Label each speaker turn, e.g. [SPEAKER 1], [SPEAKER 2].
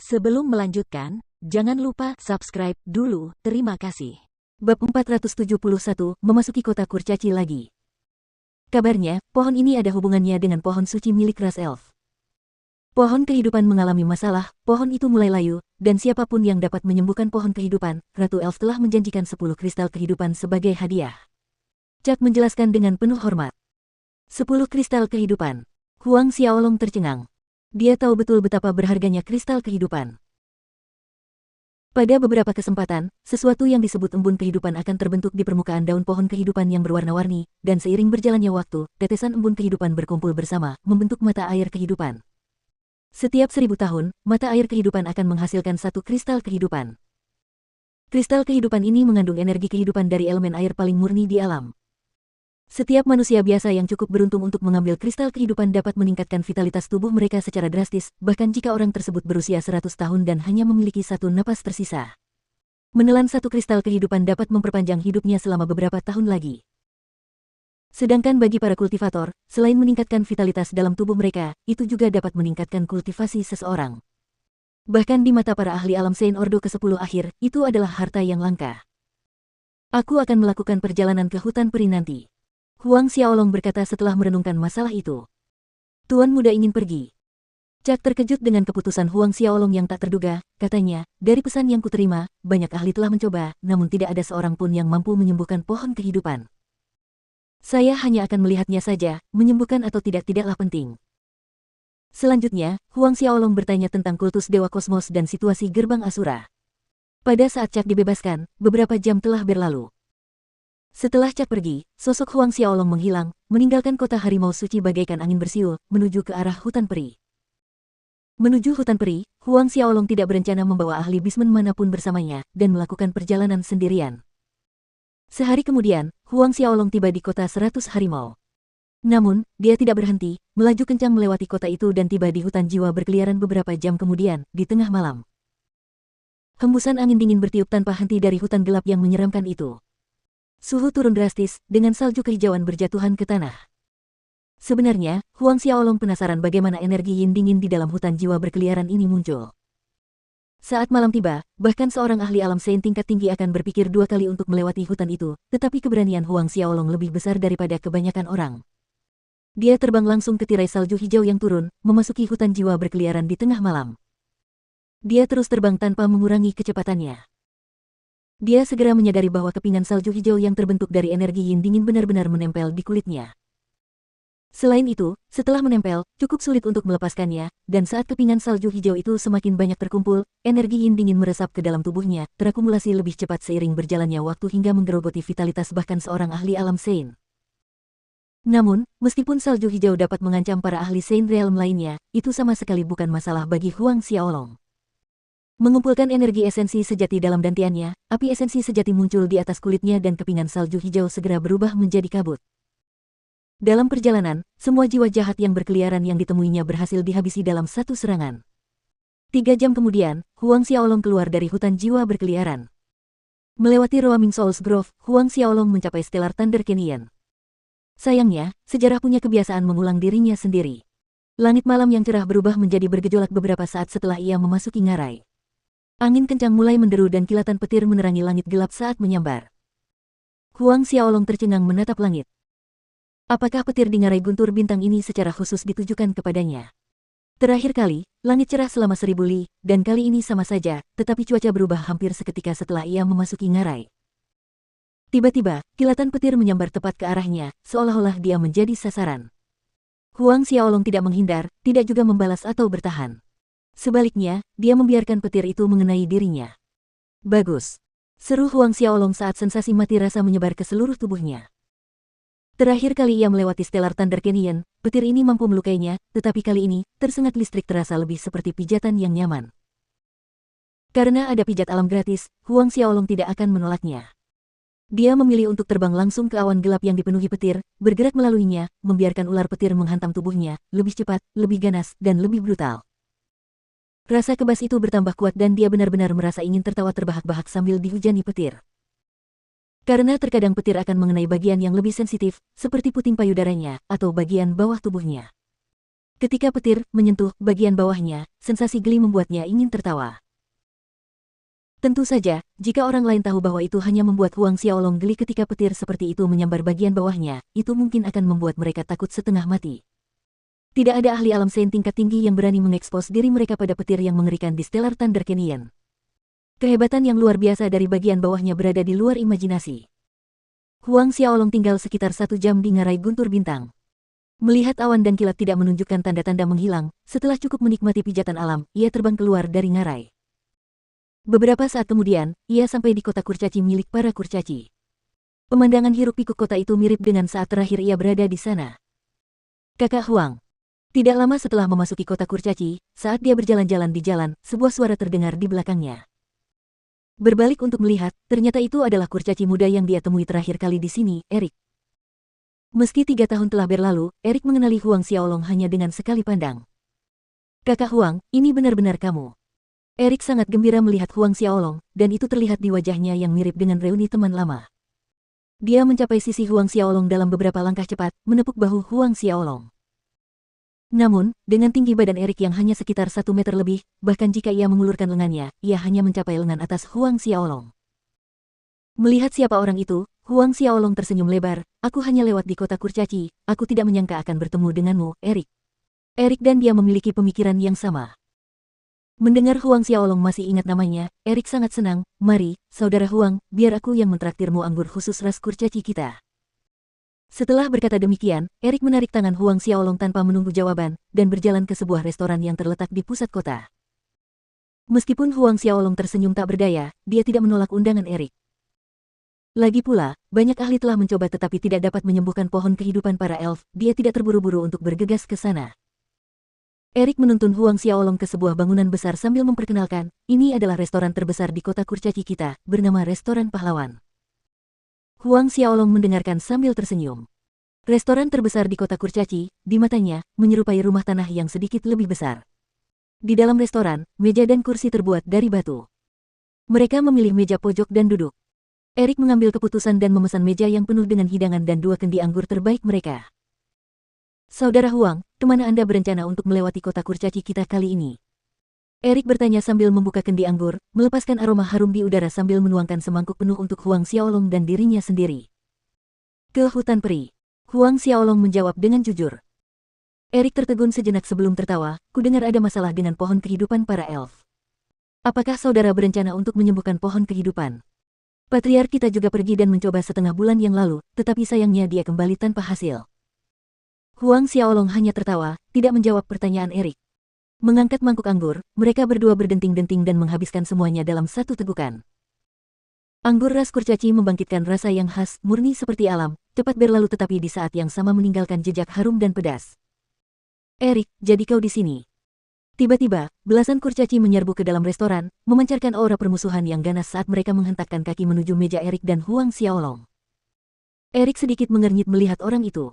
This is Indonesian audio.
[SPEAKER 1] Sebelum melanjutkan, jangan lupa subscribe dulu, terima kasih.
[SPEAKER 2] Bab 471, memasuki kota kurcaci lagi. Kabarnya, pohon ini ada hubungannya dengan pohon suci milik ras elf. Pohon kehidupan mengalami masalah, pohon itu mulai layu, dan siapapun yang dapat menyembuhkan pohon kehidupan, Ratu Elf telah menjanjikan 10 kristal kehidupan sebagai hadiah. Chuck menjelaskan dengan penuh hormat. 10 kristal kehidupan. Huang Xiaolong tercengang. Dia tahu betul betapa berharganya kristal kehidupan. Pada beberapa kesempatan, sesuatu yang disebut embun kehidupan akan terbentuk di permukaan daun pohon kehidupan yang berwarna-warni, dan seiring berjalannya waktu, tetesan embun kehidupan berkumpul bersama, membentuk mata air kehidupan. Setiap 1000 tahun, mata air kehidupan akan menghasilkan satu kristal kehidupan. Kristal kehidupan ini mengandung energi kehidupan dari elemen air paling murni di alam. Setiap manusia biasa yang cukup beruntung untuk mengambil kristal kehidupan dapat meningkatkan vitalitas tubuh mereka secara drastis, bahkan jika orang tersebut berusia 100 tahun dan hanya memiliki satu napas tersisa. Menelan satu kristal kehidupan dapat memperpanjang hidupnya selama beberapa tahun lagi. Sedangkan bagi para kultivator, selain meningkatkan vitalitas dalam tubuh mereka, itu juga dapat meningkatkan kultivasi seseorang. Bahkan di mata para ahli alam Saint Ordo ke-10 akhir, itu adalah harta yang langka. Aku akan melakukan perjalanan ke hutan peri nanti. Huang Xiaolong berkata setelah merenungkan masalah itu. Tuan muda ingin pergi. Chuck terkejut dengan keputusan Huang Xiaolong yang tak terduga, katanya, dari pesan yang kuterima, banyak ahli telah mencoba, namun tidak ada seorang pun yang mampu menyembuhkan pohon kehidupan. Saya hanya akan melihatnya saja, menyembuhkan atau tidaklah penting. Selanjutnya, Huang Xiaolong bertanya tentang kultus Dewa Kosmos dan situasi gerbang Asura. Pada saat Chuck dibebaskan, beberapa jam telah berlalu. Setelah Chuck pergi, sosok Huang Xiaolong menghilang, meninggalkan kota harimau suci bagaikan angin bersiul, menuju ke arah hutan peri. Menuju hutan peri, Huang Xiaolong tidak berencana membawa ahli bismen manapun bersamanya, dan melakukan perjalanan sendirian. Sehari kemudian, Huang Xiaolong tiba di kota 100 harimau. Namun, dia tidak berhenti, melaju kencang melewati kota itu dan tiba di hutan jiwa berkeliaran beberapa jam kemudian, di tengah malam. Hembusan angin dingin bertiup tanpa henti dari hutan gelap yang menyeramkan itu. Suhu turun drastis, dengan salju kehijauan berjatuhan ke tanah. Sebenarnya, Huang Xiaolong penasaran bagaimana energi yin dingin di dalam hutan jiwa berkeliaran ini muncul. Saat malam tiba, bahkan seorang ahli alam Saint tingkat tinggi akan berpikir dua kali untuk melewati hutan itu, tetapi keberanian Huang Xiaolong lebih besar daripada kebanyakan orang. Dia terbang langsung ke tirai salju hijau yang turun, memasuki hutan jiwa berkeliaran di tengah malam. Dia terus terbang tanpa mengurangi kecepatannya. Dia segera menyadari bahwa kepingan salju hijau yang terbentuk dari energi yin dingin benar-benar menempel di kulitnya. Selain itu, setelah menempel, cukup sulit untuk melepaskannya, dan saat kepingan salju hijau itu semakin banyak terkumpul, energi yin dingin meresap ke dalam tubuhnya, terakumulasi lebih cepat seiring berjalannya waktu hingga menggerogoti vitalitas bahkan seorang ahli alam Saint. Namun, meskipun salju hijau dapat mengancam para ahli Saint Realm lainnya, itu sama sekali bukan masalah bagi Huang Xiaolong. Mengumpulkan energi esensi sejati dalam dantiannya, api esensi sejati muncul di atas kulitnya dan kepingan salju hijau segera berubah menjadi kabut. Dalam perjalanan, semua jiwa jahat yang berkeliaran yang ditemuinya berhasil dihabisi dalam satu serangan. 3 jam kemudian, Huang Xiaolong keluar dari hutan jiwa berkeliaran. Melewati Roaming Souls Grove, Huang Xiaolong mencapai Stellar Thunder Canyon. Sayangnya, sejarah punya kebiasaan mengulang dirinya sendiri. Langit malam yang cerah berubah menjadi bergejolak beberapa saat setelah ia memasuki ngarai. Angin kencang mulai menderu dan kilatan petir menerangi langit gelap saat menyambar. Huang Xiaolong tercengang menatap langit. Apakah petir di ngarai guntur bintang ini secara khusus ditujukan kepadanya? Terakhir kali, langit cerah selama 1000 li, dan kali ini sama saja, tetapi cuaca berubah hampir seketika setelah ia memasuki ngarai. Tiba-tiba, kilatan petir menyambar tepat ke arahnya, seolah-olah dia menjadi sasaran. Huang Xiaolong tidak menghindar, tidak juga membalas atau bertahan. Sebaliknya, dia membiarkan petir itu mengenai dirinya. Bagus. Seru Huang Xiaolong saat sensasi mati rasa menyebar ke seluruh tubuhnya. Terakhir kali ia melewati Stellar Thunder Canyon, petir ini mampu melukainya, tetapi kali ini, tersengat listrik terasa lebih seperti pijatan yang nyaman. Karena ada pijat alam gratis, Huang Xiaolong tidak akan menolaknya. Dia memilih untuk terbang langsung ke awan gelap yang dipenuhi petir, bergerak melaluinya, membiarkan ular petir menghantam tubuhnya, lebih cepat, lebih ganas, dan lebih brutal. Rasa kebas itu bertambah kuat dan dia benar-benar merasa ingin tertawa terbahak-bahak sambil dihujani petir. Karena terkadang petir akan mengenai bagian yang lebih sensitif, seperti puting payudaranya, atau bagian bawah tubuhnya. Ketika petir menyentuh bagian bawahnya, sensasi geli membuatnya ingin tertawa. Tentu saja, jika orang lain tahu bahwa itu hanya membuat Huang Xiaolong geli ketika petir seperti itu menyambar bagian bawahnya, itu mungkin akan membuat mereka takut setengah mati. Tidak ada ahli alam sains tingkat tinggi yang berani mengekspos diri mereka pada petir yang mengerikan di Stellar Thunder Canyon. Kehebatan yang luar biasa dari bagian bawahnya berada di luar imajinasi. Huang Xiaolong tinggal sekitar 1 jam di ngarai guntur bintang. Melihat awan dan kilat tidak menunjukkan tanda-tanda menghilang, setelah cukup menikmati pijatan alam, ia terbang keluar dari ngarai. Beberapa saat kemudian, ia sampai di kota kurcaci milik para kurcaci. Pemandangan hiruk-pikuk kota itu mirip dengan saat terakhir ia berada di sana. Kakak Huang. Tidak lama setelah memasuki kota kurcaci, saat dia berjalan-jalan di jalan, sebuah suara terdengar di belakangnya. Berbalik untuk melihat, ternyata itu adalah kurcaci muda yang dia temui terakhir kali di sini, Erik. Meski 3 tahun telah berlalu, Erik mengenali Huang Xiaolong hanya dengan sekali pandang. Kakak Huang, ini benar-benar kamu. Erik sangat gembira melihat Huang Xiaolong, dan itu terlihat di wajahnya yang mirip dengan reuni teman lama. Dia mencapai sisi Huang Xiaolong dalam beberapa langkah cepat, menepuk bahu Huang Xiaolong. Namun, dengan tinggi badan Erik yang hanya sekitar 1 meter lebih, bahkan jika ia mengulurkan lengannya, ia hanya mencapai lengan atas Huang Xiaolong. Melihat siapa orang itu, Huang Xiaolong tersenyum lebar, aku hanya lewat di kota kurcaci, aku tidak menyangka akan bertemu denganmu, Erik. Erik dan dia memiliki pemikiran yang sama. Mendengar Huang Xiaolong masih ingat namanya, Erik sangat senang, mari, saudara Huang, biar aku yang mentraktirmu anggur khusus ras kurcaci kita. Setelah berkata demikian, Erik menarik tangan Huang Xiaolong tanpa menunggu jawaban, dan berjalan ke sebuah restoran yang terletak di pusat kota. Meskipun Huang Xiaolong tersenyum tak berdaya, dia tidak menolak undangan Erik. Lagi pula, banyak ahli telah mencoba tetapi tidak dapat menyembuhkan pohon kehidupan para elf, dia tidak terburu-buru untuk bergegas ke sana. Erik menuntun Huang Xiaolong ke sebuah bangunan besar sambil memperkenalkan, ini adalah restoran terbesar di kota kurcaci kita, bernama Restoran Pahlawan. Huang Xiaolong mendengarkan sambil tersenyum. Restoran terbesar di kota kurcaci, di matanya, menyerupai rumah tanah yang sedikit lebih besar. Di dalam restoran, meja dan kursi terbuat dari batu. Mereka memilih meja pojok dan duduk. Erik mengambil keputusan dan memesan meja yang penuh dengan hidangan dan 2 kendi anggur terbaik mereka. Saudara Huang, kemana Anda berencana untuk melewati kota kurcaci kita kali ini? Erik bertanya sambil membuka kendi anggur, melepaskan aroma harum di udara sambil menuangkan semangkuk penuh untuk Huang Xiaolong dan dirinya sendiri. Ke hutan peri. Huang Xiaolong menjawab dengan jujur. Erik tertegun sejenak sebelum tertawa, kudengar ada masalah dengan pohon kehidupan para elf. Apakah saudara berencana untuk menyembuhkan pohon kehidupan? Patriark kita juga pergi dan mencoba setengah bulan yang lalu, tetapi sayangnya dia kembali tanpa hasil. Huang Xiaolong hanya tertawa, tidak menjawab pertanyaan Erik. Mengangkat mangkuk anggur, mereka berdua berdenting-denting dan menghabiskan semuanya dalam satu tegukan. Anggur ras kurcaci membangkitkan rasa yang khas, murni seperti alam, cepat berlalu tetapi di saat yang sama meninggalkan jejak harum dan pedas. Erik, jadi kau di sini. Tiba-tiba, belasan kurcaci menyerbu ke dalam restoran, memancarkan aura permusuhan yang ganas saat mereka menghentakkan kaki menuju meja Erik dan Huang Xiaolong. Erik sedikit mengernyit melihat orang itu.